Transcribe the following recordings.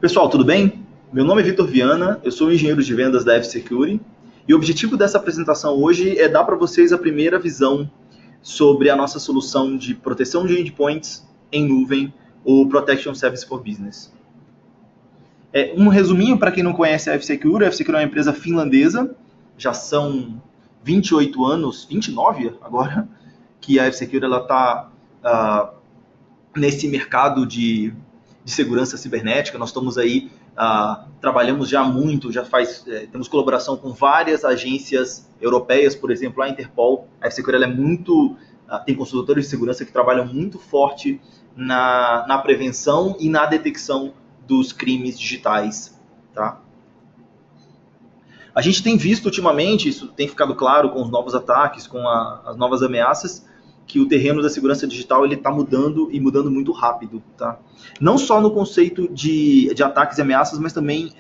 Pessoal, tudo bem? Meu nome é Vitor Viana, eu sou engenheiro de vendas da F-Security e o objetivo dessa apresentação hoje é dar para vocês a primeira visão sobre a nossa solução de proteção de endpoints em nuvem, o Protection Service for Business. Um resuminho para quem não conhece a F-Security. A F-Security é uma empresa finlandesa, já são 28 anos, 29 agora, que a F-Security está nesse mercado de segurança cibernética. Nós estamos aí, trabalhamos já muito, temos colaboração com várias agências europeias, por exemplo, a Interpol. A F-Security tem consultores de segurança que trabalham muito forte na prevenção e na detecção dos crimes digitais. Tá? A gente tem visto ultimamente, isso tem ficado claro com os novos ataques, com as novas ameaças, que o terreno da segurança digital está mudando e mudando muito rápido. Tá? Não só no conceito de ataques e ameaças, mas também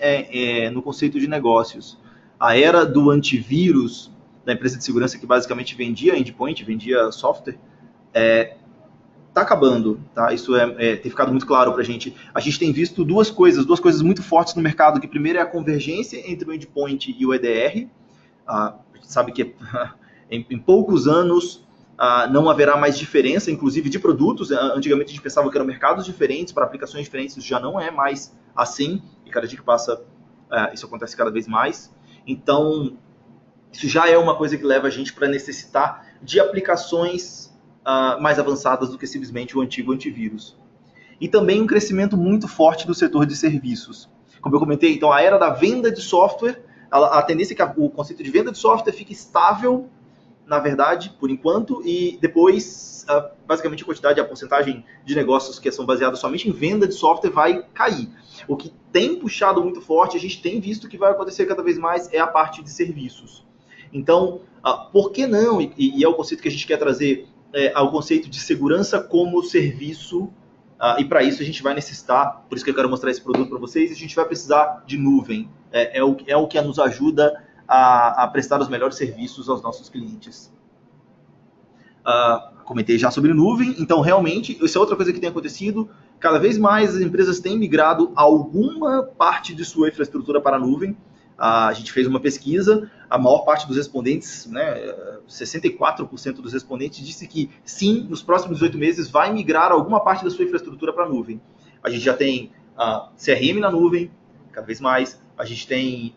no conceito de negócios. A era do antivírus, da empresa de segurança que basicamente vendia endpoint, vendia software, está acabando. Tá? Isso tem ficado muito claro para a gente. A gente tem visto duas coisas muito fortes no mercado, que primeiro é a convergência entre o endpoint e o EDR. A gente sabe que em poucos anos não haverá mais diferença, inclusive de produtos. Antigamente a gente pensava que eram mercados diferentes, para aplicações diferentes, isso já não é mais assim, e cada dia que passa isso acontece cada vez mais. Então, isso já é uma coisa que leva a gente para necessitar de aplicações mais avançadas do que simplesmente o antigo antivírus. E também um crescimento muito forte do setor de serviços. Como eu comentei, então a era da venda de software, a tendência é que o conceito de venda de software fique estável, na verdade, por enquanto, e depois, basicamente, a porcentagem de negócios que são baseados somente em venda de software vai cair. O que tem puxado muito forte, a gente tem visto que vai acontecer cada vez mais, é a parte de serviços. Então, por que não, e é o conceito que a gente quer trazer, ao conceito de segurança como serviço, e para isso a gente vai necessitar, por isso que eu quero mostrar esse produto para vocês, a gente vai precisar de nuvem. É o que nos ajuda a prestar os melhores serviços aos nossos clientes. Comentei já sobre nuvem, então realmente, isso é outra coisa que tem acontecido, cada vez mais as empresas têm migrado alguma parte de sua infraestrutura para a nuvem. A gente fez uma pesquisa, a maior parte dos respondentes, 64% dos respondentes, disse que sim, nos próximos 18 meses vai migrar alguma parte da sua infraestrutura para a nuvem. A gente já tem CRM na nuvem, cada vez mais. A gente tem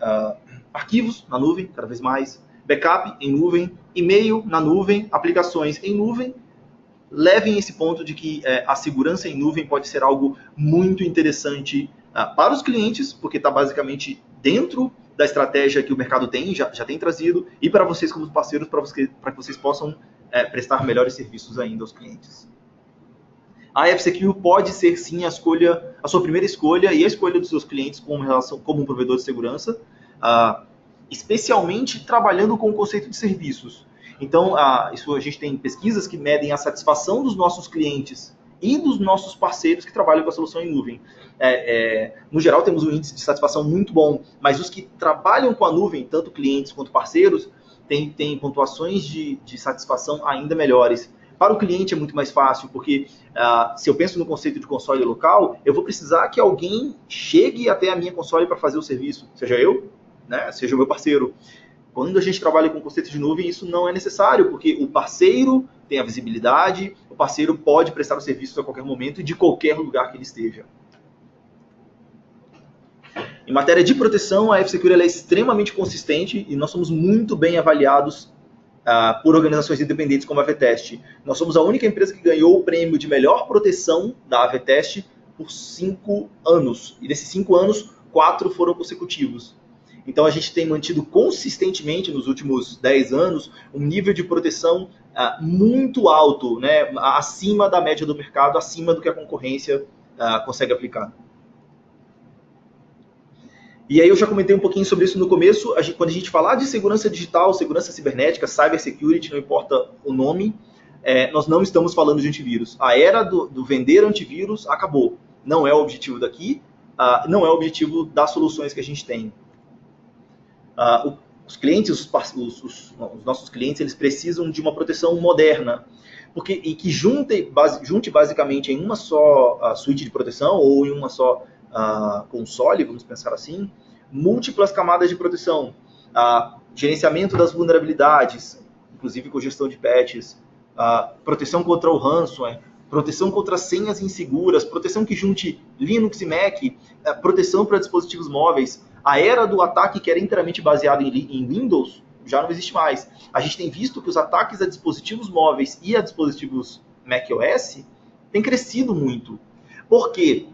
arquivos na nuvem, cada vez mais. Backup em nuvem, e-mail na nuvem, aplicações em nuvem. Levem esse ponto de que a segurança em nuvem pode ser algo muito interessante para os clientes, porque está basicamente dentro da estratégia que o mercado tem, já tem trazido, e para vocês como parceiros, para que vocês possam prestar melhores serviços ainda aos clientes. A F-Security pode ser sim a sua primeira escolha e a escolha dos seus clientes como um provedor de segurança, especialmente trabalhando com o conceito de serviços. Então, a gente tem pesquisas que medem a satisfação dos nossos clientes e dos nossos parceiros que trabalham com a solução em nuvem. No geral, temos um índice de satisfação muito bom, mas os que trabalham com a nuvem, tanto clientes quanto parceiros, têm pontuações de satisfação ainda melhores. Para o cliente é muito mais fácil, porque se eu penso no conceito de console local, eu vou precisar que alguém chegue até a minha console para fazer o serviço, seja eu, seja o meu parceiro. Quando a gente trabalha com conceito de nuvem, isso não é necessário, porque o parceiro tem a visibilidade, o parceiro pode prestar o serviço a qualquer momento e de qualquer lugar que ele esteja. Em matéria de proteção, a F-Security é extremamente consistente e nós somos muito bem avaliados por organizações independentes como a AV-Test. Nós somos a única empresa que ganhou o prêmio de melhor proteção da AV-Test por 5 anos. E desses 5 anos, 4 foram consecutivos. Então a gente tem mantido consistentemente nos últimos 10 anos um nível de proteção muito alto, acima da média do mercado, acima do que a concorrência consegue aplicar. E aí eu já comentei um pouquinho sobre isso no começo. Quando a gente falar de segurança digital, segurança cibernética, cyber security, não importa o nome, nós não estamos falando de antivírus. A era do vender antivírus acabou. Não é o objetivo daqui, não é o objetivo das soluções que a gente tem. Os clientes, os nossos clientes, eles precisam de uma proteção moderna, e que junte basicamente em uma só suíte de proteção ou em uma só console, vamos pensar assim, múltiplas camadas de proteção, gerenciamento das vulnerabilidades, inclusive com gestão de patches, proteção contra o ransomware, proteção contra senhas inseguras, proteção que junte Linux e Mac, proteção para dispositivos móveis. A era do ataque que era inteiramente baseado em Windows já não existe mais. A gente tem visto que os ataques a dispositivos móveis e a dispositivos macOS têm crescido muito. Por quê?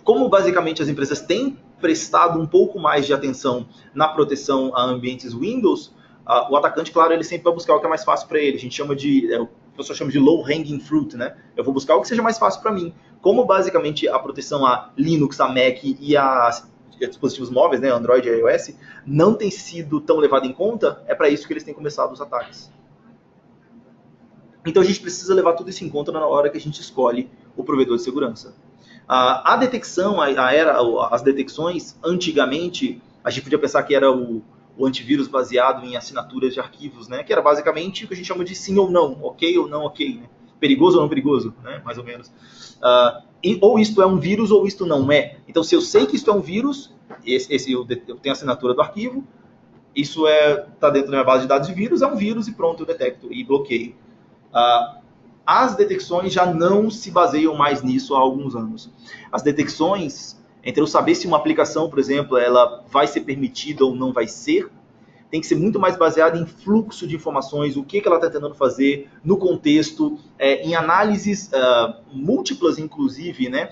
Como basicamente as empresas têm prestado um pouco mais de atenção na proteção a ambientes Windows, o atacante, claro, ele sempre vai buscar o que é mais fácil para ele. A gente chama o pessoal chama de low hanging fruit, né? Eu vou buscar o que seja mais fácil para mim. Como basicamente a proteção a Linux, a Mac e a dispositivos móveis, né, Android e iOS, não tem sido tão levado em conta, é para isso que eles têm começado os ataques. Então a gente precisa levar tudo isso em conta na hora que a gente escolhe o provedor de segurança. A detecção, as detecções, antigamente, a gente podia pensar que era o antivírus baseado em assinaturas de arquivos, né? Que era basicamente o que a gente chama de sim ou não, ok ou não ok, né? Perigoso ou não perigoso, né? Mais ou menos. Ou isto é um vírus ou isto não é. Então, se eu sei que isto é um vírus, eu tenho a assinatura do arquivo, isso está dentro da minha base de dados de vírus, é um vírus e pronto, eu detecto e bloqueio. As detecções já não se baseiam mais nisso há alguns anos. As detecções, entre eu saber se uma aplicação, por exemplo, ela vai ser permitida ou não vai ser, tem que ser muito mais baseada em fluxo de informações, o que ela está tentando fazer, no contexto, em análises múltiplas, inclusive, né,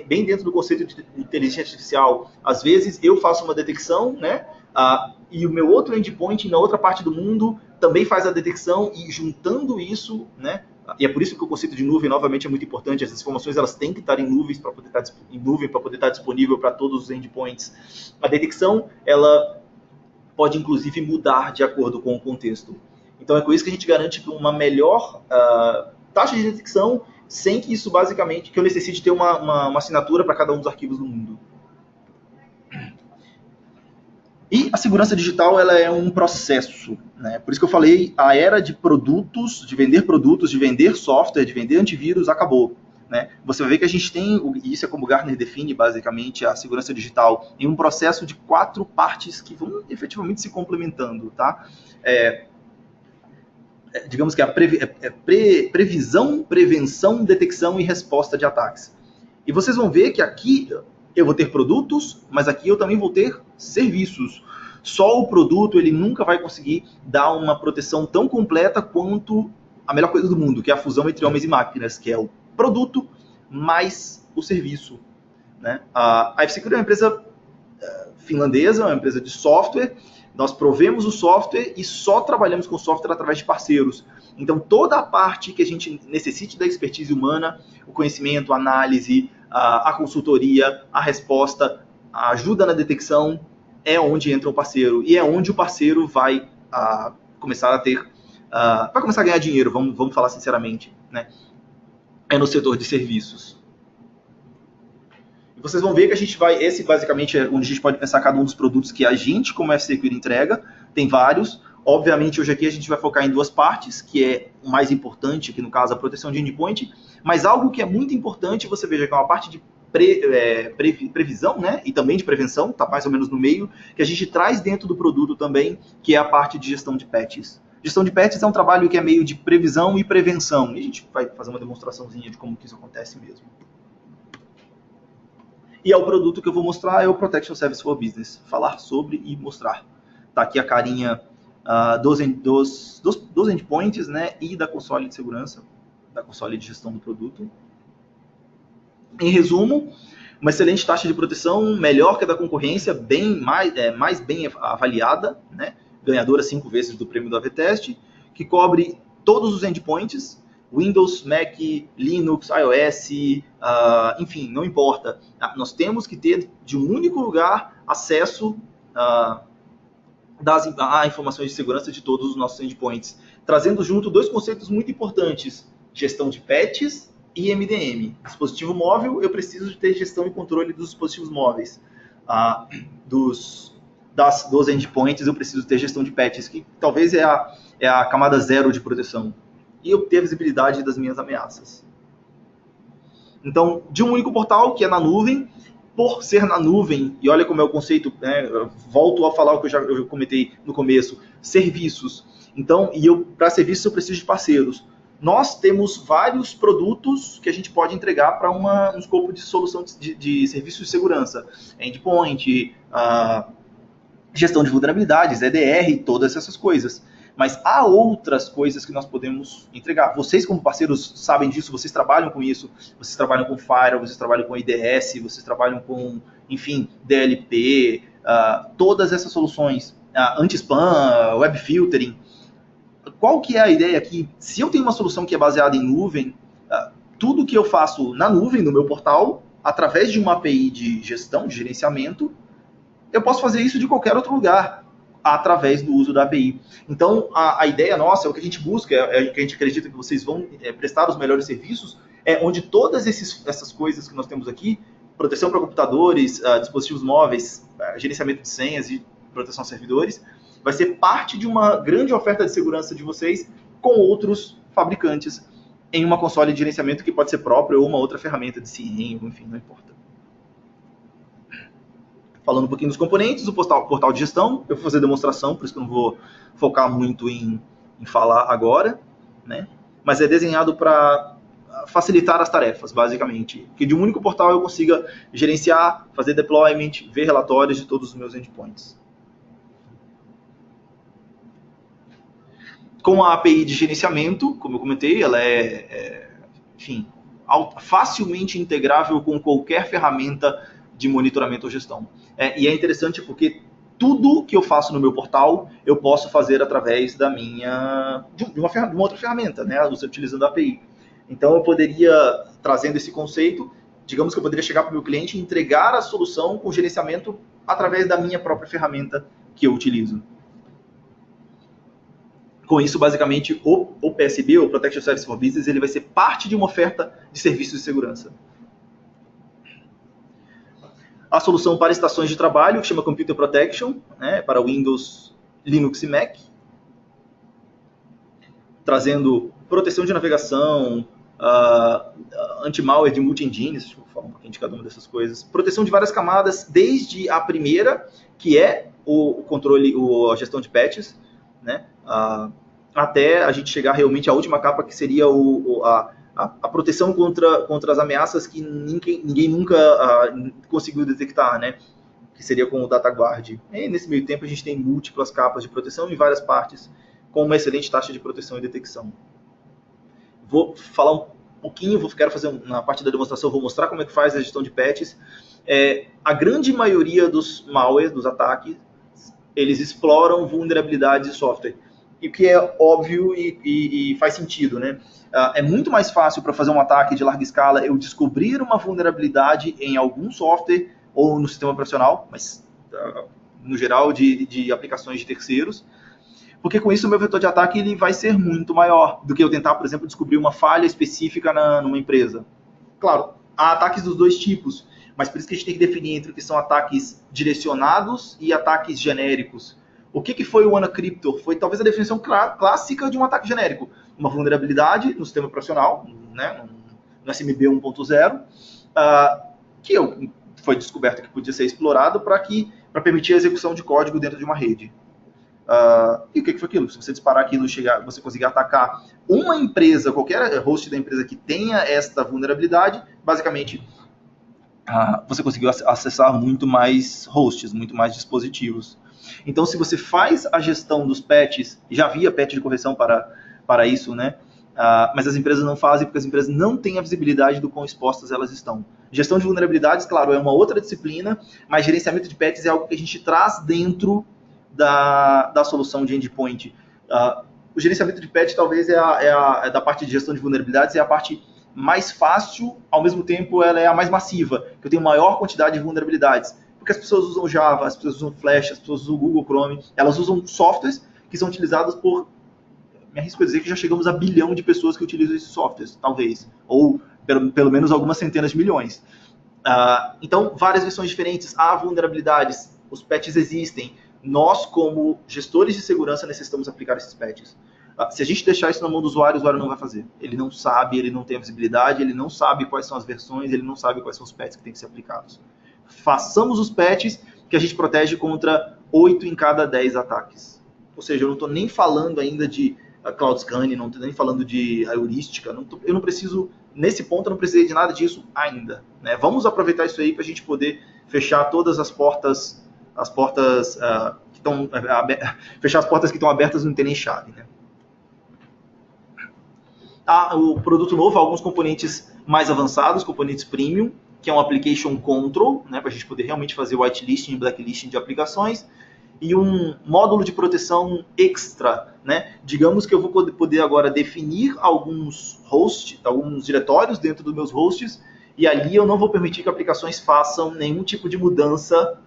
bem dentro do conceito de inteligência artificial. Às vezes eu faço uma detecção, né, e o meu outro endpoint na outra parte do mundo também faz a detecção, e juntando isso, né, e é por isso que o conceito de nuvem, novamente, é muito importante. Essas informações elas têm que estar em nuvens para poder estar disponível para todos os endpoints. A detecção, ela pode, inclusive, mudar de acordo com o contexto. Então, é com isso que a gente garante uma melhor taxa de detecção, sem que isso, basicamente, que eu necessite ter uma assinatura para cada um dos arquivos do mundo. E a segurança digital ela é um processo, né? Por isso que eu falei, a era de produtos, de vender software, de vender antivírus, acabou. Né? Você vai ver que a gente tem, e isso é como o Gartner define basicamente a segurança digital, em um processo de 4 partes que vão efetivamente se complementando. Tá? Digamos que a previsão, prevenção, detecção e resposta de ataques. E vocês vão ver que aqui eu vou ter produtos, mas aqui eu também vou ter serviços. Só o produto ele nunca vai conseguir dar uma proteção tão completa quanto a melhor coisa do mundo, que é a fusão entre homens e máquinas, que é o produto mais o serviço. Né? A F-Security é uma empresa finlandesa, uma empresa de software. Nós provemos o software e só trabalhamos com software através de parceiros. Então, toda a parte que a gente necessite da expertise humana, o conhecimento, a análise, a consultoria, a resposta, a ajuda na detecção, é onde entra o parceiro. E é onde o parceiro vai começar a ter... vai começar a ganhar dinheiro, vamos falar sinceramente. Né? É no setor de serviços. E vocês vão ver que a gente vai... Esse, basicamente, é onde a gente pode pensar cada um dos produtos que a gente, como F-Security, entrega. Tem vários. Obviamente, hoje aqui a gente vai focar em 2 partes, que é o mais importante, que no caso a proteção de endpoint, mas algo que é muito importante, você veja que é uma parte de previsão, né, e também de prevenção, está mais ou menos no meio, que a gente traz dentro do produto também, que é a parte de gestão de patches. Gestão de patches é um trabalho que é meio de previsão e prevenção, e a gente vai fazer uma demonstraçãozinha de como que isso acontece mesmo. E o produto que eu vou mostrar é o Protection Service for Business, falar sobre e mostrar. Tá aqui a carinha dos endpoints, né, e da console de segurança, da console de gestão do produto. Em resumo, uma excelente taxa de proteção, melhor que a da concorrência, mais bem avaliada, né, ganhadora 5 vezes do prêmio do AV-Test, que cobre todos os endpoints, Windows, Mac, Linux, iOS, enfim, não importa. Nós temos que ter de um único lugar acesso a informações de segurança de todos os nossos endpoints, trazendo junto 2 conceitos muito importantes, gestão de patches e MDM. Dispositivo móvel, eu preciso de ter gestão e controle dos dispositivos móveis. Dos endpoints, eu preciso ter gestão de patches, que talvez é a camada 0 de proteção. E obter a visibilidade das minhas ameaças. Então, de um único portal, que é na nuvem, por ser na nuvem, e olha como é o conceito, né, volto a falar o que eu comentei no começo, serviços. Então, para serviços eu preciso de parceiros. Nós temos vários produtos que a gente pode entregar para um escopo de solução de serviços de segurança. Endpoint, gestão de vulnerabilidades, EDR, todas essas coisas. Mas há outras coisas que nós podemos entregar. Vocês, como parceiros, sabem disso, vocês trabalham com isso, vocês trabalham com Firewall, vocês trabalham com IDS, vocês trabalham com, enfim, DLP, todas essas soluções, anti-spam, web filtering. Qual que é a ideia aqui? Se eu tenho uma solução que é baseada em nuvem, tudo que eu faço na nuvem, no meu portal, através de uma API de gestão, de gerenciamento, eu posso fazer isso de qualquer outro lugar, através do uso da API. Então, a ideia nossa, o que a gente busca, o que a gente acredita que vocês vão prestar os melhores serviços, é onde todas essas coisas que nós temos aqui, proteção para computadores, dispositivos móveis, gerenciamento de senhas e proteção a servidores, vai ser parte de uma grande oferta de segurança de vocês com outros fabricantes em uma console de gerenciamento que pode ser própria ou uma outra ferramenta de CIEM, enfim, não importa. Falando um pouquinho dos componentes, o portal de gestão, eu vou fazer demonstração, por isso que eu não vou focar muito em falar agora, né? Mas é desenhado para facilitar as tarefas, basicamente. Que de um único portal eu consiga gerenciar, fazer deployment, ver relatórios de todos os meus endpoints. Com a API de gerenciamento, como eu comentei, ela enfim, facilmente integrável com qualquer ferramenta de monitoramento ou gestão. E é interessante porque tudo que eu faço no meu portal, eu posso fazer através de uma outra ferramenta, né, utilizando a API. Então eu poderia, trazendo esse conceito, digamos que eu poderia chegar para o meu cliente e entregar a solução com gerenciamento através da minha própria ferramenta que eu utilizo. Com isso, basicamente, o PSB, o Protection Service for Business, ele vai ser parte de uma oferta de serviços de segurança. A solução para estações de trabalho, que chama Computer Protection, né, para Windows, Linux e Mac, trazendo proteção de navegação, anti-malware de multi-engines, deixa eu falar um pouquinho de cada uma dessas coisas, proteção de várias camadas, desde a primeira, que é o controle, a gestão de patches, né, até a gente chegar realmente à última capa, que seria a proteção contra as ameaças que ninguém nunca conseguiu detectar, né? Que seria com o DataGuard. E nesse meio tempo a gente tem múltiplas capas de proteção em várias partes, com uma excelente taxa de proteção e detecção. Vou falar um pouquinho, quero fazer na parte da demonstração, vou mostrar como é que faz a gestão de patches. A grande maioria dos malwares, dos ataques, eles exploram vulnerabilidades de software. E o que é óbvio e faz sentido, né? É muito mais fácil para fazer um ataque de larga escala eu descobrir uma vulnerabilidade em algum software ou no sistema operacional, mas no geral de aplicações de terceiros, porque com isso o meu vetor de ataque ele vai ser muito maior do que eu tentar, por exemplo, descobrir uma falha específica numa empresa. Claro, há ataques dos dois tipos, mas por isso que a gente tem que definir entre o que são ataques direcionados e ataques genéricos. O que foi o WannaCryptor? Foi talvez a definição clássica de um ataque genérico. Uma vulnerabilidade no sistema operacional, né, no SMB 1.0, que foi descoberto que podia ser explorado para permitir a execução de código dentro de uma rede. E o que foi aquilo? Se você disparar aquilo, você conseguir atacar uma empresa, qualquer host da empresa que tenha esta vulnerabilidade, basicamente você conseguiu acessar muito mais hosts, muito mais dispositivos. Então, se você faz a gestão dos patches, já havia patch de correção para isso, né? Mas as empresas não fazem porque as empresas não têm a visibilidade do quão expostas elas estão. Gestão de vulnerabilidades, claro, é uma outra disciplina, mas gerenciamento de patches é algo que a gente traz dentro da solução de endpoint. O gerenciamento de patch talvez da parte de gestão de vulnerabilidades é a parte mais fácil, ao mesmo tempo ela é a mais massiva, que eu tenho maior quantidade de vulnerabilidades. Porque as pessoas usam Java, as pessoas usam Flash, as pessoas usam Google Chrome, elas usam softwares que são utilizados por, me arrisco a dizer que já chegamos a 1 bilhão de pessoas que utilizam esses softwares, talvez, ou pelo menos algumas centenas de milhões. Então, várias versões diferentes, há vulnerabilidades, os patches existem, nós como gestores de segurança necessitamos aplicar esses patches. Se a gente deixar isso na mão do usuário, o usuário não vai fazer. Ele não sabe, ele não tem a visibilidade, ele não sabe quais são as versões, ele não sabe quais são os patches que têm que ser aplicados. façamos os patches que a gente protege contra 8 em cada 10 ataques. Ou seja, eu não estou nem falando ainda de cloud scanning, não estou nem falando de heurística, eu não preciso, nesse ponto eu não precisei de nada disso ainda. Né? Vamos aproveitar isso aí para a gente poder fechar todas as portas que estão fechar as portas que estão abertas não tem nem chave. Né? O produto novo, alguns componentes mais avançados, componentes premium, que é um application control, né, para a gente poder realmente fazer whitelisting e blacklisting de aplicações, e um módulo de proteção extra, né? Digamos que eu vou poder agora definir alguns hosts, alguns diretórios dentro dos meus hosts, e ali eu não vou permitir que aplicações façam nenhum tipo de mudança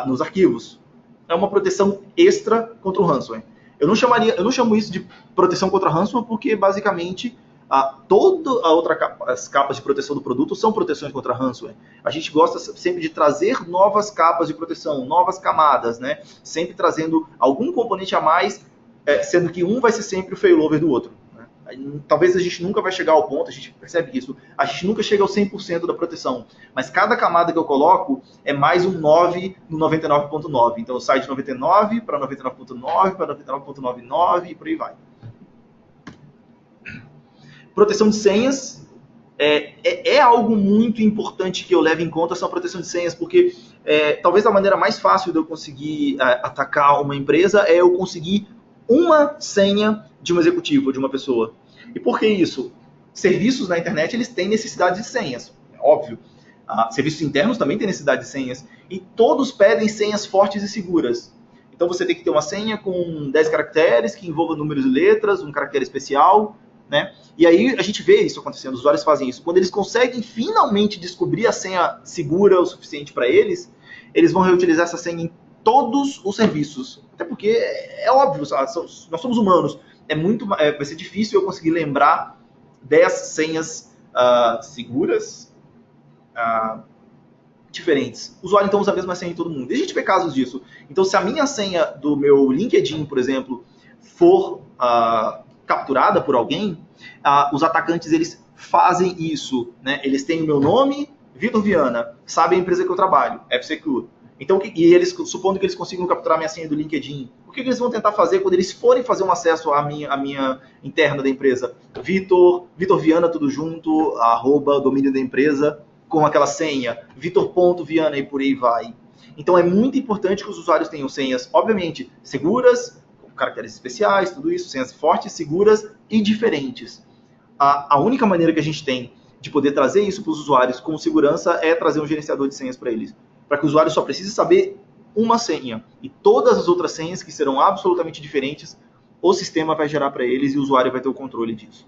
nos arquivos. É uma proteção extra contra o ransomware. Eu não chamo isso de proteção contra ransomware porque basicamente as capas de proteção do produto são proteções contra ransomware. A gente gosta sempre de trazer novas capas de proteção, novas camadas, né? Sempre trazendo algum componente a mais, sendo que um vai ser sempre o failover do outro. Né? Talvez a gente nunca vai chegar ao ponto, a gente percebe isso, a gente nunca chega ao 100% da proteção, mas cada camada que eu coloco é mais um 9 no 99.9. Então eu saio de 99 para 99.9 para 99.99 e por aí vai. Proteção de senhas é algo muito importante que eu levo em conta, essa proteção de senhas, porque talvez a maneira mais fácil de eu conseguir atacar uma empresa é eu conseguir uma senha de um executivo, de uma pessoa. E por que isso? Serviços na internet, eles têm necessidade de senhas, é óbvio. Serviços internos também têm necessidade de senhas. E todos pedem senhas fortes e seguras. Então você tem que ter uma senha com 10 caracteres, que envolva números e letras, um caractere especial, né? E aí a gente vê isso acontecendo, os usuários fazem isso. Quando eles conseguem finalmente descobrir a senha segura o suficiente para eles vão reutilizar essa senha em todos os serviços. Até porque é óbvio, nós somos humanos. Vai ser difícil eu conseguir lembrar 10 senhas seguras diferentes. O usuário então usa a mesma senha em todo mundo. E a gente vê casos disso. Então se a minha senha do meu LinkedIn, por exemplo, for capturada por alguém, os atacantes eles fazem isso, né? Eles têm o meu nome, Vitor Viana, sabem a empresa que eu trabalho, FSecure. Então, e eles, supondo que eles consigam capturar minha senha do LinkedIn, o que eles vão tentar fazer quando eles forem fazer um acesso à minha interna da empresa? Vitor Viana, tudo junto, @ domínio da empresa, com aquela senha, Vitor.Viana e por aí vai. Então é muito importante que os usuários tenham senhas, obviamente, seguras, caracteres especiais, tudo isso, senhas fortes, seguras e diferentes. A única maneira que a gente tem de poder trazer isso para os usuários com segurança é trazer um gerenciador de senhas para eles. Para que o usuário só precise saber uma senha. E todas as outras senhas, que serão absolutamente diferentes, o sistema vai gerar para eles e o usuário vai ter o controle disso.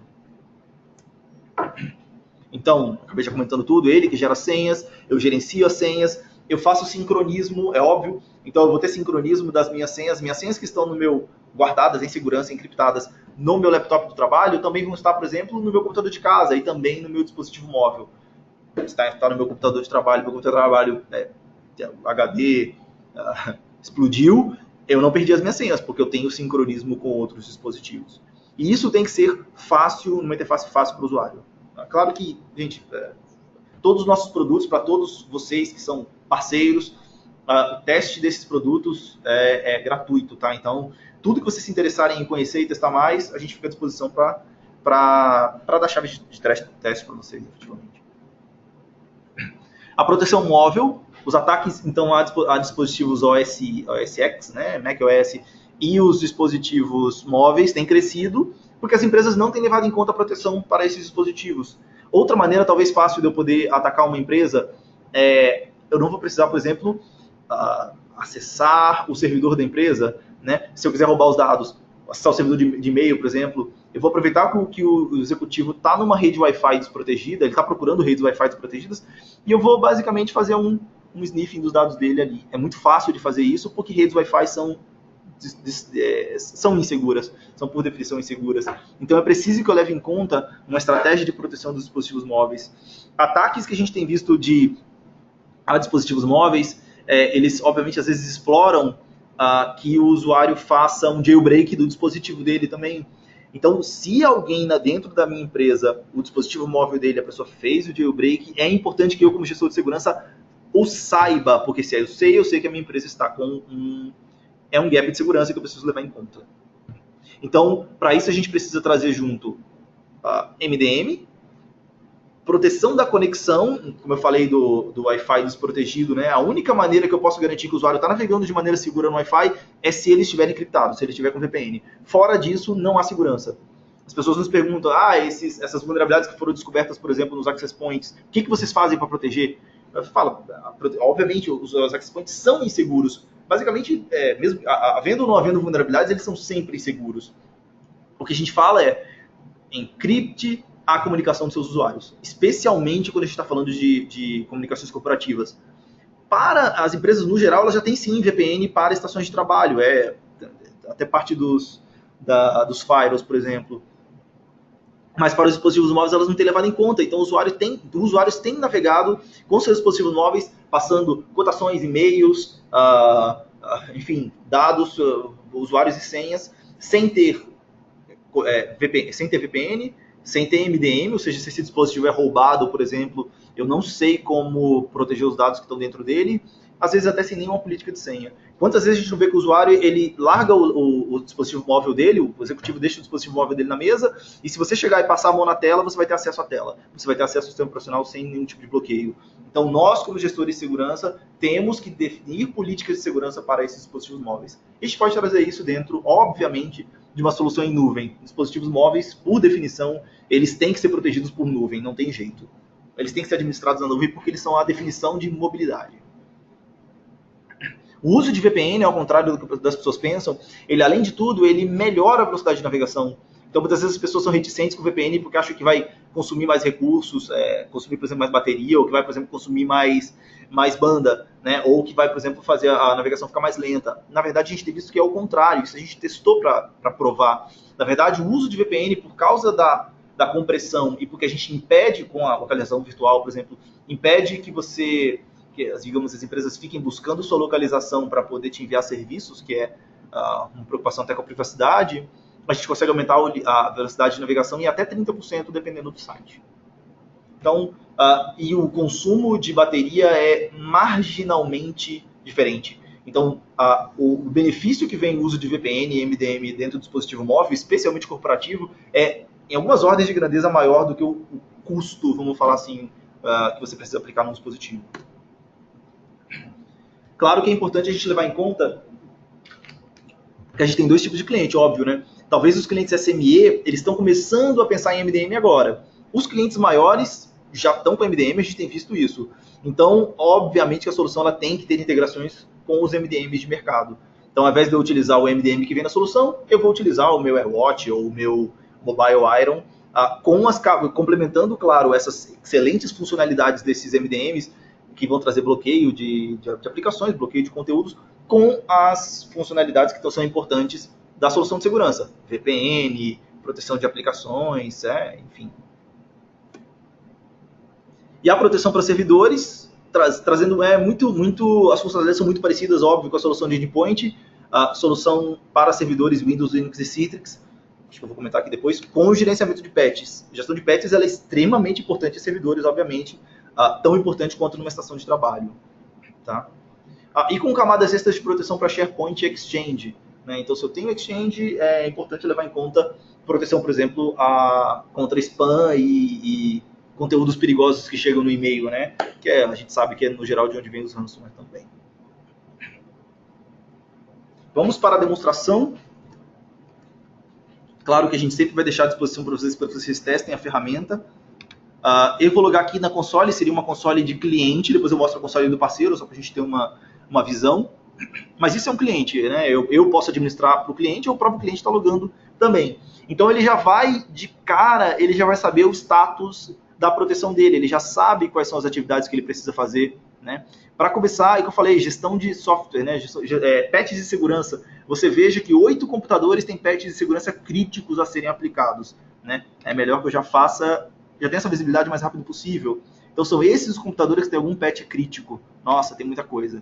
Então, acabei já comentando tudo, ele que gera senhas, eu gerencio as senhas, eu faço sincronismo, é óbvio, então eu vou ter sincronismo das minhas senhas que estão no meu, guardadas em segurança, encriptadas no meu laptop do trabalho, também vão estar, por exemplo, no meu computador de casa e também no meu dispositivo móvel. Está no meu computador de trabalho, meu computador de trabalho, HD, explodiu, eu não perdi as minhas senhas, porque eu tenho sincronismo com outros dispositivos. E isso tem que ser fácil, numa interface fácil para o usuário. Claro que, gente, todos os nossos produtos, para todos vocês que são parceiros, o teste desses produtos é gratuito, tá? Então, tudo que vocês se interessarem em conhecer e testar mais, a gente fica à disposição para dar chave de teste para vocês, efetivamente. A proteção móvel, os ataques, então, a dispositivos OS X, né, macOS, e os dispositivos móveis têm crescido, porque as empresas não têm levado em conta a proteção para esses dispositivos. Outra maneira, talvez fácil de eu poder atacar uma empresa, eu não vou precisar, por exemplo, acessar o servidor da empresa, né? Se eu quiser roubar os dados, acessar o servidor de e-mail, por exemplo, eu vou aproveitar que o executivo está numa rede Wi-Fi desprotegida, ele está procurando redes Wi-Fi desprotegidas, e eu vou basicamente fazer um sniffing dos dados dele ali. É muito fácil de fazer isso, porque redes Wi-Fi são inseguras, são por definição inseguras. Então é preciso que eu leve em conta uma estratégia de proteção dos dispositivos móveis. Ataques que a gente tem visto a dispositivos móveis, eles obviamente às vezes exploram que o usuário faça um jailbreak do dispositivo dele também. Então, se alguém dentro da minha empresa, o dispositivo móvel dele, a pessoa fez o jailbreak, é importante que eu, como gestor de segurança, ou saiba, porque se eu sei que a minha empresa está com um gap de segurança que eu preciso levar em conta. Então, para isso a gente precisa trazer junto MDM, proteção da conexão, como eu falei do Wi-Fi desprotegido, né? A única maneira que eu posso garantir que o usuário está navegando de maneira segura no Wi-Fi é se ele estiver encriptado, se ele estiver com VPN. Fora disso, não há segurança. As pessoas nos perguntam, essas vulnerabilidades que foram descobertas, por exemplo, nos access points, o que vocês fazem para proteger? Eu falo, obviamente, os access points são inseguros. Basicamente, mesmo havendo ou não havendo vulnerabilidades, eles são sempre inseguros. O que a gente fala é encripte a comunicação dos seus usuários, especialmente quando a gente está falando de comunicações corporativas. Para as empresas, no geral, elas já têm sim VPN para estações de trabalho, até parte dos firewalls, por exemplo. Mas para os dispositivos móveis elas não têm levado em conta. Então, os usuários têm navegado com seus dispositivos móveis, passando cotações, e-mails, enfim, dados, usuários e senhas, sem ter VPN, sem ter MDM, ou seja, se esse dispositivo é roubado, por exemplo, eu não sei como proteger os dados que estão dentro dele, às vezes até sem nenhuma política de senha. Quantas vezes a gente não vê que o usuário ele larga o dispositivo móvel dele, o executivo deixa o dispositivo móvel dele na mesa, e se você chegar e passar a mão na tela, você vai ter acesso à tela. Você vai ter acesso ao sistema operacional sem nenhum tipo de bloqueio. Então, nós, como gestores de segurança, temos que definir políticas de segurança para esses dispositivos móveis. A gente pode trazer isso dentro, obviamente, de uma solução em nuvem. Dispositivos móveis, por definição, eles têm que ser protegidos por nuvem, não tem jeito. Eles têm que ser administrados na nuvem porque eles são a definição de mobilidade. O uso de VPN, ao contrário do que as pessoas pensam, ele, além de tudo, ele melhora a velocidade de navegação. Então, muitas vezes as pessoas são reticentes com o VPN porque acham que vai consumir mais recursos, consumir, por exemplo, mais bateria, ou que vai, por exemplo, consumir mais banda, né? Ou que vai, por exemplo, fazer a navegação ficar mais lenta. Na verdade, a gente tem visto que é o contrário. Isso a gente testou para provar. Na verdade, o uso de VPN, por causa da compressão e porque a gente impede com a localização virtual, por exemplo, impede que digamos, as empresas fiquem buscando sua localização para poder te enviar serviços, que é uma preocupação até com a privacidade, a gente consegue aumentar a velocidade de navegação em até 30%, dependendo do site. Então, e o consumo de bateria é marginalmente diferente. Então, o benefício que vem o uso de VPN e MDM dentro do dispositivo móvel, especialmente corporativo, é em algumas ordens de grandeza maior do que o custo, vamos falar assim, que você precisa aplicar num dispositivo. Claro que é importante a gente levar em conta que a gente tem dois tipos de cliente, óbvio, né? Talvez os clientes SME, eles estão começando a pensar em MDM agora. Os clientes maiores já estão com MDM, a gente tem visto isso. Então, obviamente que a solução ela tem que ter integrações com os MDMs de mercado. Então, ao invés de eu utilizar o MDM que vem na solução, eu vou utilizar o meu AirWatch ou o meu Mobile Iron, complementando, claro, essas excelentes funcionalidades desses MDMs, que vão trazer bloqueio de aplicações, bloqueio de conteúdos, com as funcionalidades que são importantes da solução de segurança. VPN, proteção de aplicações, enfim. E a proteção para servidores, trazendo as funcionalidades são muito parecidas, óbvio, com a solução de endpoint, a solução para servidores Windows, Linux e Citrix, acho que eu vou comentar aqui depois, com o gerenciamento de patches. A gestão de patches ela é extremamente importante em servidores, obviamente, tão importante quanto numa estação de trabalho. Tá? E com camadas extras de proteção para SharePoint e Exchange. Né? Então, se eu tenho Exchange, é importante levar em conta proteção, por exemplo, contra spam e conteúdos perigosos que chegam no e-mail, né? Que a gente sabe que é, no geral, de onde vem os ransomware também. Vamos para a demonstração. Claro que a gente sempre vai deixar à disposição para vocês testem a ferramenta. Eu vou logar aqui na console, seria uma console de cliente, depois eu mostro a console do parceiro, só para a gente ter uma visão. Mas isso é um cliente, né? Eu posso administrar para o cliente ou o próprio cliente está logando também. Então ele já vai, de cara, ele já vai saber o status da proteção dele, ele já sabe quais são as atividades que ele precisa fazer, né? Para começar, é que eu falei, gestão de software, né? Patches de segurança. Você veja que 8 computadores têm patches de segurança críticos a serem aplicados, né? É melhor que eu já tenha essa visibilidade o mais rápido possível. Então são esses os computadores que têm algum patch crítico. Nossa, tem muita coisa.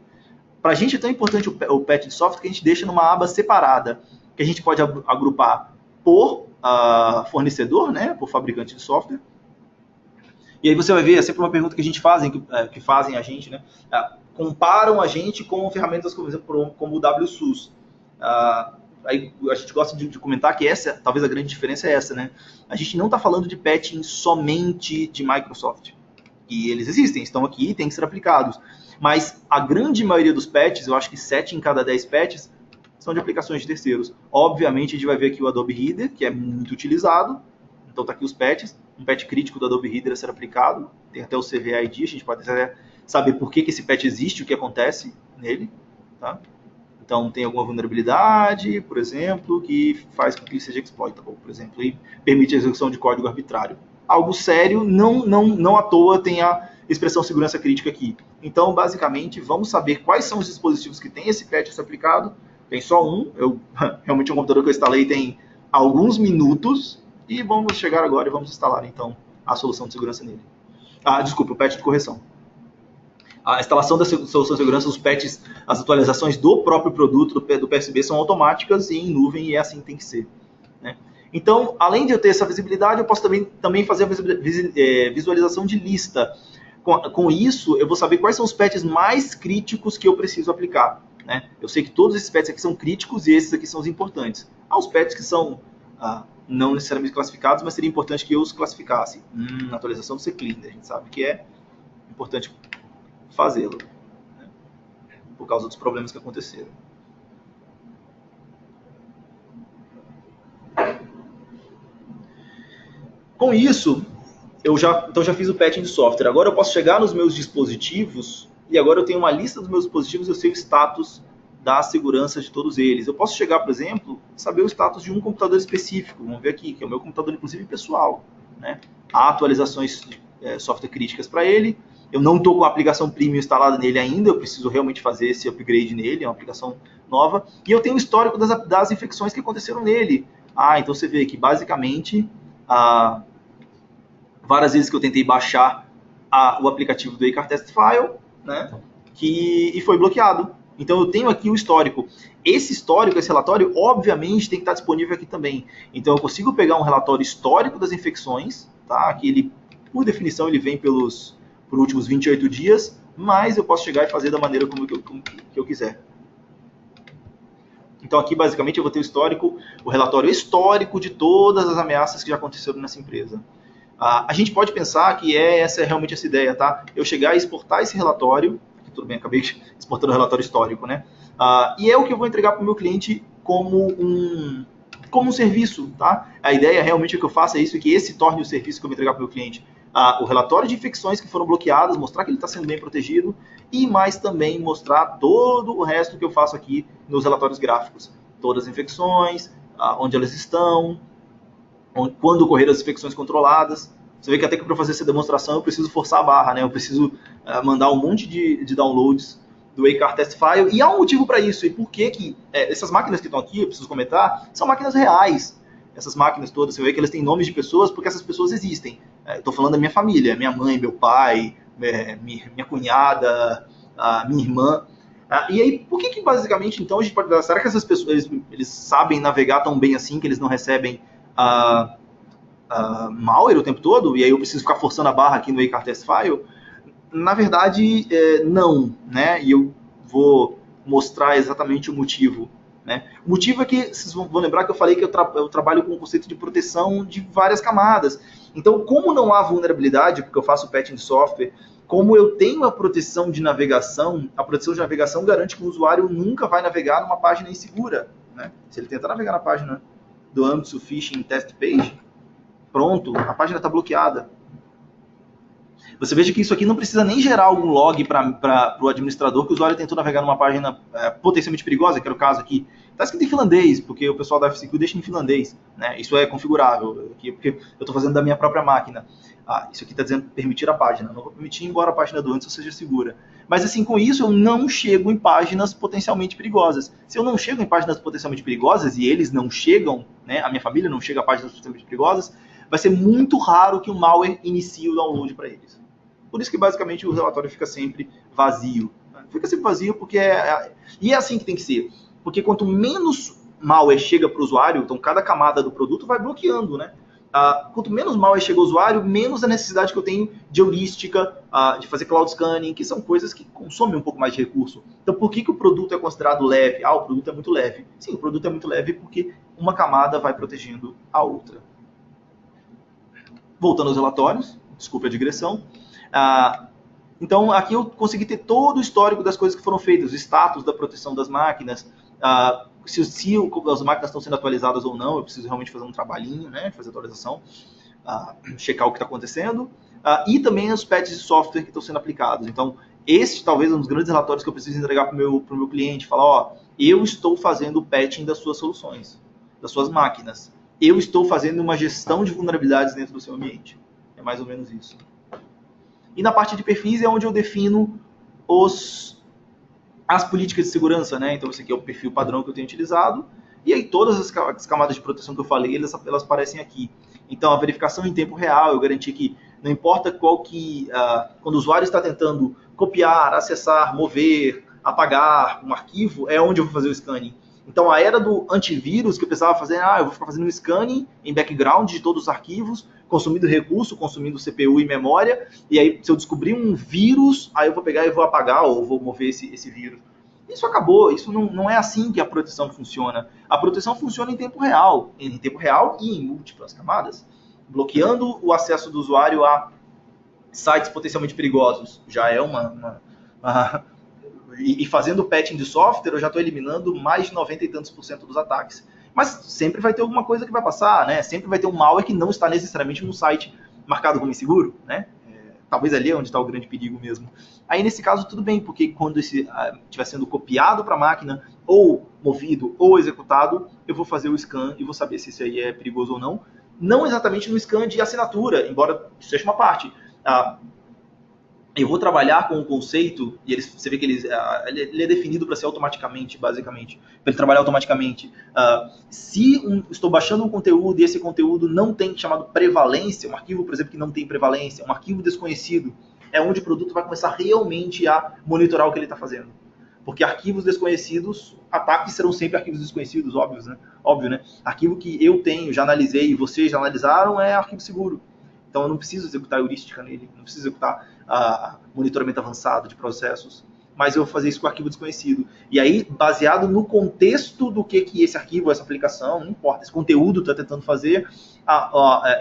Para a gente é tão importante o patch de software que a gente deixa numa aba separada, que a gente pode agrupar por fornecedor, né? Por fabricante de software, E aí você vai ver, é sempre uma pergunta que a gente fazem, que fazem a gente, né? Comparam a gente com ferramentas como, por exemplo, como o WSUS. Aí a gente gosta de comentar que essa, talvez a grande diferença é essa, né? A gente não está falando de patching somente de Microsoft. E eles existem, estão aqui e têm que ser aplicados. Mas a grande maioria dos patches, eu acho que 7 em cada 10 patches, são de aplicações de terceiros. Obviamente a gente vai ver aqui o Adobe Reader, que é muito utilizado. Então tá aqui os patches. Um patch crítico do Adobe Reader a ser aplicado. Tem até o CVID, a gente pode até saber por que esse patch existe, o que acontece nele. Tá? Então tem alguma vulnerabilidade, por exemplo, que faz com que ele seja exploitable, por exemplo, e permite a execução de código arbitrário. Algo sério, não à toa tem a expressão segurança crítica aqui. Então, basicamente, vamos saber quais são os dispositivos que têm esse patch a ser aplicado. Tem só um, realmente um computador que eu instalei tem alguns minutos, e vamos chegar agora e vamos instalar, então, a solução de segurança nele. Desculpa, o patch de correção. A instalação da solução de segurança, os patches, as atualizações do próprio produto, do PSB, são automáticas e em nuvem, e é assim que tem que ser. Né? Então, além de eu ter essa visibilidade, eu posso também fazer a visualização de lista. Com isso, eu vou saber quais são os patches mais críticos que eu preciso aplicar. Né? Eu sei que todos esses patches aqui são críticos e esses aqui são os importantes. Há os patches que são não necessariamente classificados, mas seria importante que eu os classificasse. Atualização do CClean, a gente sabe que é importante fazê-lo, né? Por causa dos problemas que aconteceram. Com isso, eu já fiz o patching de software. Agora eu posso chegar nos meus dispositivos e agora eu tenho uma lista dos meus dispositivos e eu sei o status da segurança de todos eles. Eu posso chegar, por exemplo, saber o status de um computador específico. Vamos ver aqui, que é o meu computador, inclusive, pessoal. Né? Há atualizações de software críticas para ele. Eu não estou com a aplicação premium instalada nele ainda, eu preciso realmente fazer esse upgrade nele, é uma aplicação nova. E eu tenho o histórico das infecções que aconteceram nele. Então você vê que, basicamente, várias vezes que eu tentei baixar o aplicativo do Acar Test File, né, e foi bloqueado. Então eu tenho aqui o histórico. Esse histórico, esse relatório, obviamente tem que estar disponível aqui também. Então eu consigo pegar um relatório histórico das infecções, tá? Que ele, por definição, ele vem por últimos 28 dias, mas eu posso chegar e fazer da maneira como eu quiser. Então aqui basicamente eu vou ter o relatório histórico de todas as ameaças que já aconteceram nessa empresa. A gente pode pensar que essa é realmente essa ideia, tá? Eu chegar e exportar esse relatório, tudo bem, acabei exportando o relatório histórico, né? E é o que eu vou entregar para o meu cliente como um serviço, tá? A ideia realmente é que eu faça isso e que esse torne o serviço que eu vou entregar para o meu cliente. O relatório de infecções que foram bloqueadas, mostrar que ele está sendo bem protegido e mais também mostrar todo o resto que eu faço aqui nos relatórios gráficos. Todas as infecções, onde elas estão, quando ocorreram as infecções controladas. Você vê que até que para fazer essa demonstração eu preciso forçar a barra, né? Eu preciso mandar um monte de downloads do Acar Test File, e há um motivo para isso. E por que essas máquinas que estão aqui, eu preciso comentar, são máquinas reais. Essas máquinas todas, você vê que elas têm nomes de pessoas porque essas pessoas existem. Estou falando da minha família, minha mãe, meu pai, minha cunhada, minha irmã. E aí, por que basicamente, então, a gente pode... Será que essas pessoas, eles sabem navegar tão bem assim que eles não recebem malware o tempo todo? E aí eu preciso ficar forçando a barra aqui no Acar Test File? Na verdade, não, né? E eu vou mostrar exatamente o motivo. Né? O motivo é que, vocês vão lembrar que eu falei que eu trabalho com o conceito de proteção de várias camadas. Então, como não há vulnerabilidade, porque eu faço patching de software, como eu tenho a proteção de navegação, a proteção de navegação garante que o usuário nunca vai navegar numa página insegura. Né? Se ele tentar navegar na página do Ansu Phishing Test Page, pronto, a página está bloqueada. Você veja que isso aqui não precisa nem gerar algum log para o administrador que o usuário tentou navegar numa página potencialmente perigosa, que era o caso aqui. Está escrito em finlandês, porque o pessoal da FCQ deixa em finlandês. Né? Isso é configurável, porque eu estou fazendo da minha própria máquina. Isso aqui está dizendo permitir a página. Não vou permitir, embora a página do Ansu seja segura. Mas assim, com isso eu não chego em páginas potencialmente perigosas. Se eu não chego em páginas potencialmente perigosas, e eles não chegam, né, a minha família não chega a páginas potencialmente perigosas, vai ser muito raro que o malware inicie o download para eles. Por isso que basicamente o relatório fica sempre vazio. Fica sempre vazio porque e é assim que tem que ser. Porque quanto menos malware chega para o usuário, então cada camada do produto vai bloqueando, né? quanto menos malware chega ao usuário, menos a necessidade que eu tenho de heurística, de fazer cloud scanning, que são coisas que consomem um pouco mais de recurso. Então, por que o produto é considerado leve? O produto é muito leve. Sim, o produto é muito leve porque uma camada vai protegendo a outra. Voltando aos relatórios, desculpa a digressão. Então, aqui eu consegui ter todo o histórico das coisas que foram feitas, o status da proteção das máquinas, se as máquinas estão sendo atualizadas ou não, eu preciso realmente fazer um trabalhinho, né, fazer atualização, checar o que está acontecendo, e também os patches de software que estão sendo aplicados. Então, esse talvez é um dos grandes relatórios que eu preciso entregar para o meu cliente, falar, eu estou fazendo o patching das suas soluções, das suas máquinas. Eu estou fazendo uma gestão de vulnerabilidades dentro do seu ambiente. É mais ou menos isso. E na parte de perfis é onde eu defino as políticas de segurança, né? Então esse aqui é o perfil padrão que eu tenho utilizado. E aí todas as camadas de proteção que eu falei, elas aparecem aqui. Então a verificação em tempo real, eu garanti que não importa quando o usuário está tentando copiar, acessar, mover, apagar um arquivo, é onde eu vou fazer o scanning. Então a era do antivírus que eu precisava fazer, eu vou ficar fazendo um scanning em background de todos os arquivos, consumindo recurso, consumindo CPU e memória, e aí se eu descobrir um vírus, aí eu vou pegar e vou apagar ou vou mover esse vírus. Isso acabou, isso não é assim que a proteção funciona. A proteção funciona em tempo real e em múltiplas camadas, bloqueando o acesso do usuário a sites potencialmente perigosos. Já é e fazendo patching de software, eu já estou eliminando mais de 90 e tantos % dos ataques. Mas sempre vai ter alguma coisa que vai passar, né? Sempre vai ter um malware que não está necessariamente no site marcado como inseguro, né? Talvez ali é onde está o grande perigo mesmo. Aí nesse caso tudo bem, porque quando esse estiver sendo copiado para a máquina, ou movido, ou executado, eu vou fazer o scan e vou saber se isso aí é perigoso ou não. Não exatamente no scan de assinatura, embora isso seja uma parte. Eu vou trabalhar com um conceito, e você vê que ele é definido para ser automaticamente, basicamente, para ele trabalhar automaticamente. Se estou baixando um conteúdo e esse conteúdo não tem chamado prevalência, um arquivo, por exemplo, que não tem prevalência, um arquivo desconhecido, é onde o produto vai começar realmente a monitorar o que ele está fazendo. Porque arquivos desconhecidos, ataques serão sempre arquivos desconhecidos, óbvio, né? Arquivo que eu tenho, já analisei e vocês já analisaram, é arquivo seguro. Então eu não preciso executar heurística nele, não preciso executar monitoramento avançado de processos, mas eu vou fazer isso com arquivo desconhecido. E aí, baseado no contexto do que esse arquivo, essa aplicação, não importa, esse conteúdo está tentando fazer,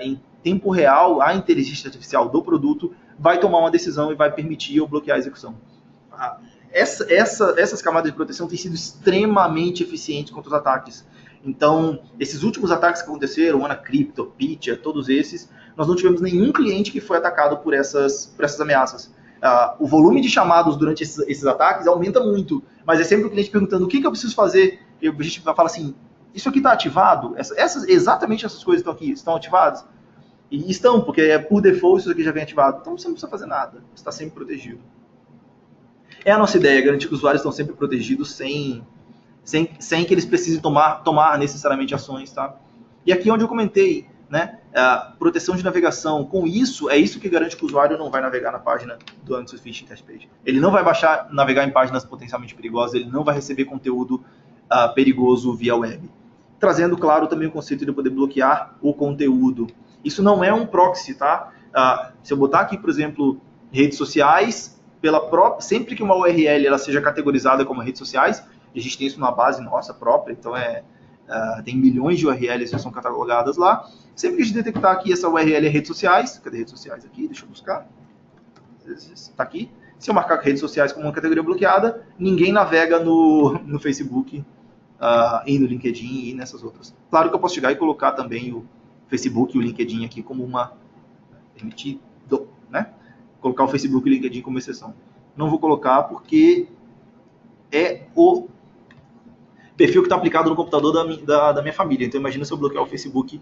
em tempo real, a inteligência artificial do produto vai tomar uma decisão e vai permitir eu bloquear a execução. Essas camadas de proteção têm sido extremamente eficientes contra os ataques. Então, esses últimos ataques que aconteceram, Anacrypto, Pitya, todos esses, nós não tivemos nenhum cliente que foi atacado por essas ameaças. O volume de chamados durante esses ataques aumenta muito, mas é sempre o cliente perguntando o que eu preciso fazer. E a gente vai falar assim, isso aqui está ativado? Exatamente essas coisas estão aqui, estão ativadas? E estão, porque por default isso aqui já vem ativado. Então você não precisa fazer nada, você está sempre protegido. É a nossa ideia, garantir que os usuários estão sempre protegidos sem que eles precisem tomar necessariamente ações, tá? E aqui é onde eu comentei, né, a proteção de navegação. Com isso, é isso que garante que o usuário não vai navegar na página do Anti-Phishing Test Page. Ele não vai navegar em páginas potencialmente perigosas, ele não vai receber conteúdo perigoso via web. Trazendo, claro, também o conceito de poder bloquear o conteúdo. Isso não é um proxy, tá? Se eu botar aqui, por exemplo, redes sociais, sempre que uma URL ela seja categorizada como redes sociais, a gente tem isso numa base nossa própria, então tem milhões de URLs que são catalogadas lá. Sempre que a gente detectar aqui essa URL é redes sociais, cadê redes sociais aqui? Deixa eu buscar. Está aqui. Se eu marcar redes sociais como uma categoria bloqueada, ninguém navega no Facebook e no LinkedIn e nessas outras. Claro que eu posso chegar e colocar também o Facebook e o LinkedIn aqui como uma permitido, né? Colocar o Facebook e o LinkedIn como exceção. Não vou colocar porque é o perfil que está aplicado no computador da minha família. Então imagina se eu bloquear o Facebook,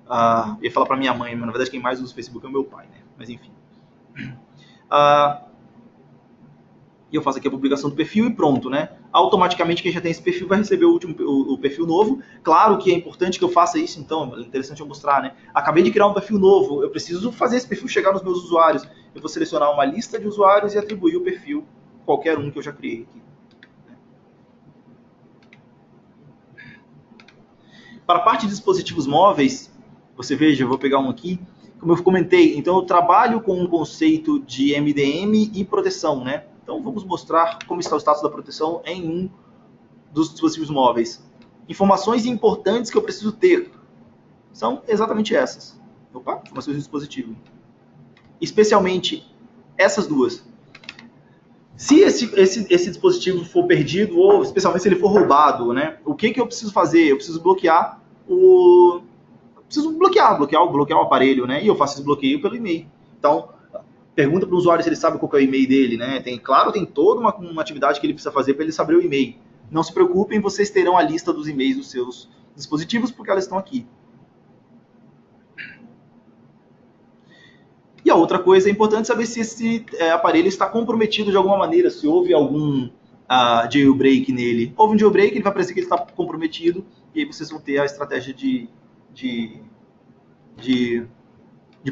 eu ia falar para minha mãe, mas na verdade quem mais usa o Facebook é o meu pai, né? Mas enfim. E eu faço aqui a publicação do perfil e pronto, né? Automaticamente quem já tem esse perfil vai receber o perfil novo. Claro que é importante que eu faça isso, então, é interessante eu mostrar, né? Acabei de criar um perfil novo, eu preciso fazer esse perfil chegar nos meus usuários. Eu vou selecionar uma lista de usuários e atribuir o perfil, qualquer um que eu já criei aqui. Para a parte de dispositivos móveis, Você veja, eu vou pegar um aqui, como eu comentei, então eu trabalho com um conceito de MDM e proteção, né? Então vamos mostrar como está o status da proteção em um dos dispositivos móveis. Informações importantes que eu preciso ter são exatamente essas. Opa, informações do dispositivo. Especialmente essas duas. Se esse dispositivo for perdido, ou especialmente se ele for roubado, né? O que eu preciso fazer? Eu preciso bloquear o... Preciso bloquear o aparelho, né? E eu faço esse bloqueio pelo e-mail. Então, pergunta para o usuário se ele sabe qual é o e-mail dele, né? Tem toda uma atividade que ele precisa fazer para ele saber o e-mail. Não se preocupem, vocês terão a lista dos e-mails dos seus dispositivos, porque elas estão aqui. E a outra coisa é importante saber se esse aparelho está comprometido de alguma maneira, se houve algum jailbreak nele. Houve um jailbreak, ele vai parecer que ele está comprometido, e aí vocês vão ter a estratégia de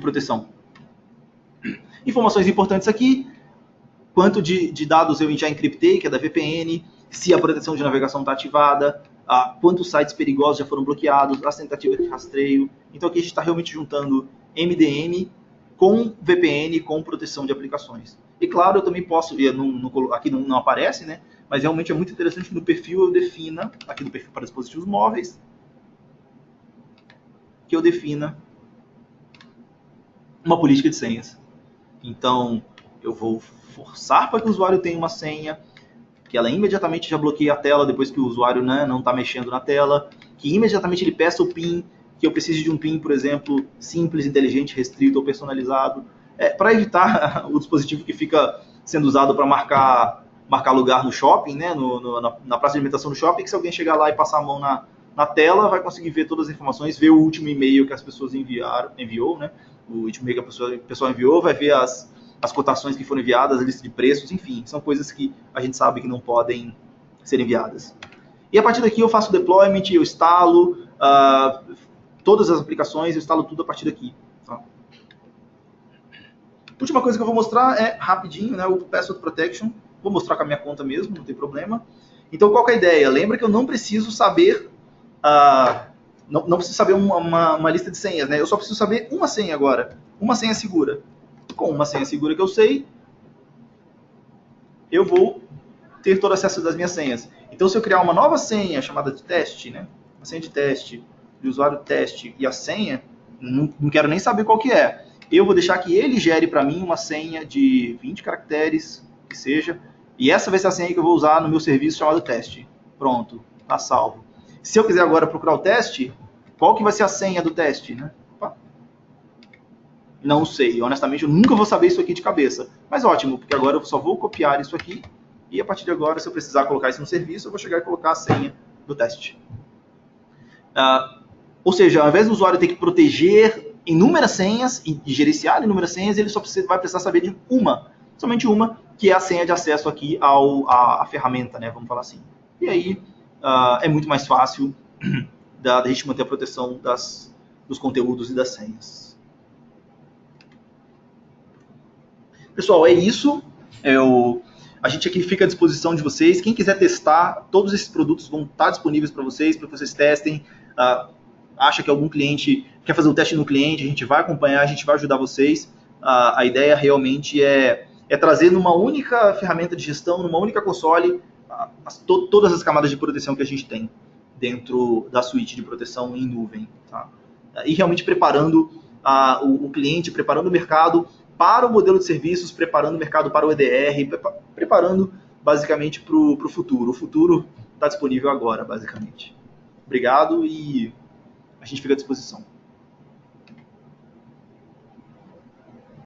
proteção. Informações importantes aqui, quanto de dados eu já encriptei, que é da VPN, se a proteção de navegação está ativada, quantos sites perigosos já foram bloqueados, as tentativas de rastreio. Então aqui a gente está realmente juntando MDM com VPN, com proteção de aplicações. E claro, eu também posso, aqui não aparece, né? Mas realmente é muito interessante que no perfil eu defina, aqui no perfil para dispositivos móveis, que eu defina uma política de senhas. Então, eu vou forçar para que o usuário tenha uma senha, que ela imediatamente já bloqueie a tela depois que o usuário, né, não está mexendo na tela, que imediatamente ele peça o PIN, que eu precise de um PIN, por exemplo, simples, inteligente, restrito ou personalizado, para evitar o dispositivo que fica sendo usado para marcar lugar no shopping, né, na praça de alimentação do shopping, que se alguém chegar lá e passar a mão na tela, vai conseguir ver todas as informações, ver o último e-mail que as pessoas enviou, né, o último e-mail que a pessoa enviou, vai ver as cotações que foram enviadas, a lista de preços, enfim, são coisas que a gente sabe que não podem ser enviadas. E a partir daqui eu faço o deployment, eu instalo todas as aplicações, eu instalo tudo a partir daqui. Tá? A última coisa que eu vou mostrar é rapidinho, né, o Password Protection. Vou mostrar com a minha conta mesmo, não tem problema. Então, qual que é a ideia? Lembra que eu não preciso saber não preciso saber uma lista de senhas, né? Eu só preciso saber uma senha agora, uma senha segura. Com uma senha segura que eu sei, eu vou ter todo acesso das minhas senhas. Então, se eu criar uma nova senha chamada de teste, né? Uma senha de teste, de usuário teste e a senha, não quero nem saber qual que é. Eu vou deixar que ele gere para mim uma senha de 20 caracteres, que seja, e essa vai ser a senha que eu vou usar no meu serviço chamado teste. Pronto, tá salvo. Se eu quiser agora procurar o teste, qual que vai ser a senha do teste, né? Não sei, honestamente eu nunca vou saber isso aqui de cabeça. Mas ótimo, porque agora eu só vou copiar isso aqui e a partir de agora, se eu precisar colocar isso no serviço, eu vou chegar e colocar a senha do teste. Ou seja, ao invés do usuário ter que proteger inúmeras senhas e gerenciar inúmeras senhas, ele só vai precisar saber de somente uma, que é a senha de acesso aqui à ferramenta, né? Vamos falar assim. E aí é muito mais fácil da gente manter a proteção dos conteúdos e das senhas. Pessoal, é isso. A gente aqui fica à disposição de vocês. Quem quiser testar, todos esses produtos vão estar disponíveis para vocês testem. Acha que algum cliente quer fazer o teste no cliente, a gente vai acompanhar, a gente vai ajudar vocês. A ideia realmente é trazer numa única ferramenta de gestão, numa única console, todas as camadas de proteção que a gente tem dentro da suíte de proteção em nuvem. Tá? E realmente preparando o cliente, preparando o mercado para o modelo de serviços, preparando o mercado para o EDR, preparando basicamente para o futuro. O futuro está disponível agora, basicamente. Obrigado e a gente fica à disposição.